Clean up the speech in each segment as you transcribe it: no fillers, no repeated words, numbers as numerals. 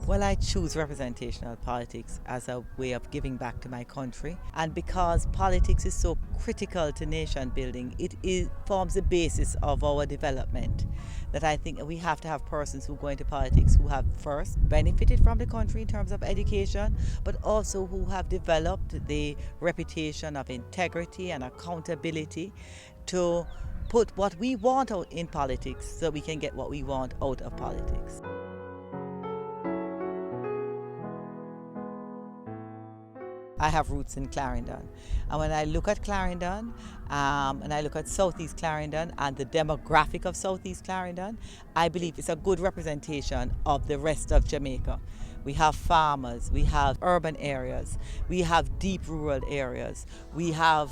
Well, I choose representational politics as a way of giving back to my country. And because politics is so critical to nation building, forms the basis of our development. That I think we have to have persons who go into politics who have first benefited from the country in terms of education, but also who have developed the reputation of integrity and accountability to put what we want out in politics so we can get what we want out of politics. I have roots in Clarendon. And when I look at Clarendon, and I look at South East Clarendon and the demographic of South East Clarendon, I believe it's a good representation of the rest of Jamaica. We have farmers, we have urban areas, we have deep rural areas, we have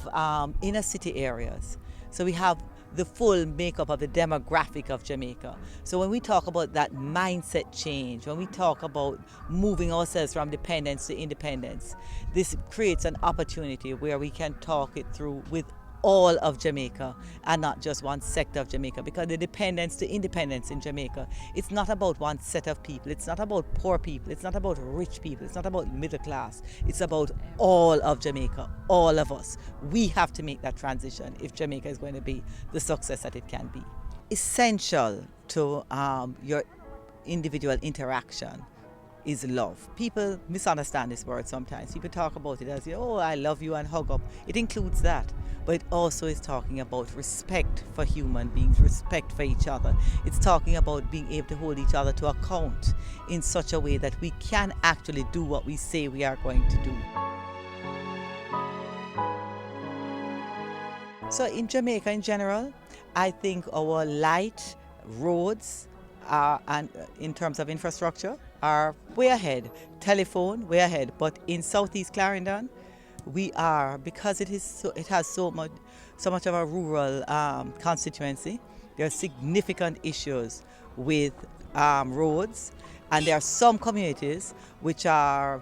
inner city areas. So we have the full makeup of the demographic of Jamaica. So when we talk about that mindset change, when we talk about moving ourselves from dependence to independence, this creates an opportunity where we can talk it through with all of Jamaica and not just one sector of Jamaica, because the dependence to independence in Jamaica, it's not about one set of people, it's not about poor people, it's not about rich people, it's not about middle class, it's about all of Jamaica, all of us. We have to make that transition if Jamaica is going to be the success that it can be. Essential to your individual interaction is love. People misunderstand this word sometimes. People talk about it as, oh, I love you and hug up. It includes that. But it also is talking about respect for human beings, respect for each other. It's talking about being able to hold each other to account in such a way that we can actually do what we say we are going to do. So in Jamaica in general, I think our light, roads, and in terms of infrastructure, are way ahead. Telephone, way ahead. But in South East Clarendon, we are, because it has so much of a rural constituency. There are significant issues with roads, and there are some communities which are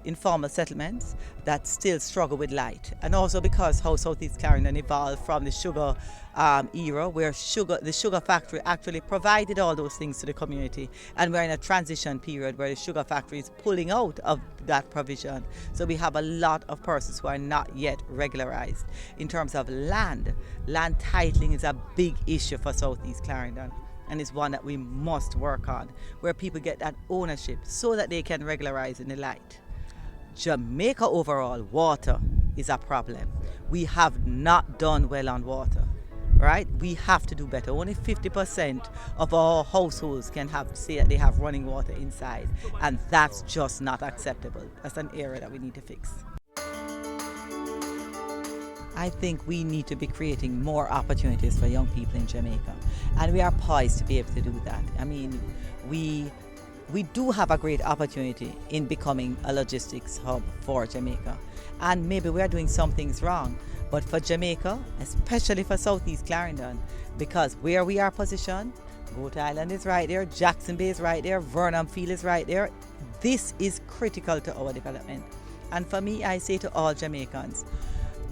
informal settlements that still struggle with light. And also because how South East Clarendon evolved from the sugar era, where the sugar factory actually provided all those things to the community, and we're in a transition period where the sugar factory is pulling out of that provision. So we have a lot of persons who are not yet regularized. In terms of land titling is a big issue for South East Clarendon, and it's one that we must work on, where people get that ownership so that they can regularize in the light. Jamaica overall, water is a problem. We have not done well on water. Right? We have to do better. Only 50% of our households can say that they have running water inside, and that's just not acceptable. That's an area that we need to fix. I think we need to be creating more opportunities for young people in Jamaica, and we are poised to be able to do that. I mean, we do have a great opportunity in becoming a logistics hub for Jamaica, and maybe we are doing some things wrong. But for Jamaica, especially for South East Clarendon, because where we are positioned, Goat Island is right there, Jackson Bay is right there, Vernon Field is right there. This is critical to our development. And for me, I say to all Jamaicans,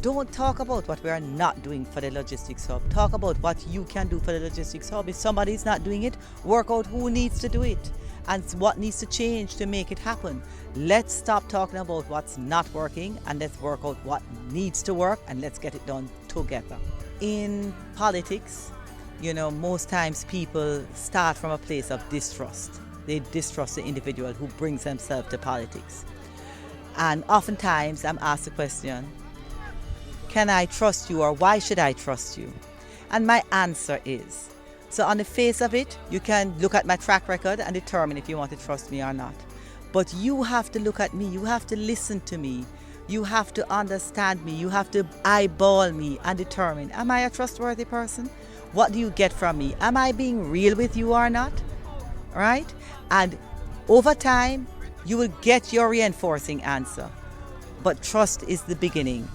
don't talk about what we are not doing for the logistics hub. Talk about what you can do for the logistics hub. If somebody is not doing it, work out who needs to do it and what needs to change to make it happen. Let's stop talking about what's not working and let's work out what needs to work, and let's get it done together. In politics, most times people start from a place of distrust. They distrust the individual who brings themselves to politics. And oftentimes I'm asked the question, can I trust you, or why should I trust you? And my answer is, so on the face of it, you can look at my track record and determine if you want to trust me or not. But you have to look at me, you have to listen to me, you have to understand me, you have to eyeball me and determine, am I a trustworthy person? What do you get from me? Am I being real with you or not? Right? And over time, you will get your reinforcing answer. But trust is the beginning,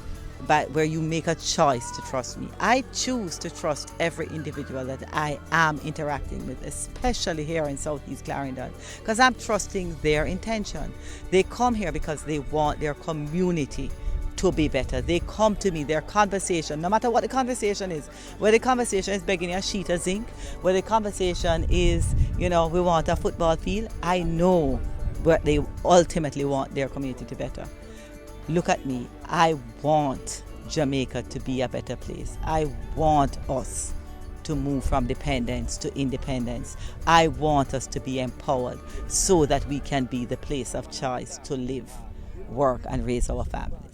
where you make a choice to trust me. I choose to trust every individual that I am interacting with, especially here in South East Clarendon, because I'm trusting their intention. They come here because they want their community to be better. They come to me, their conversation, no matter what the conversation is, whether the conversation is begging a sheet of zinc, whether the conversation is, we want a football field, I know but they ultimately want their community to better. Look at me. I want Jamaica to be a better place. I want us to move from dependence to independence. I want us to be empowered so that we can be the place of choice to live, work, and raise our families.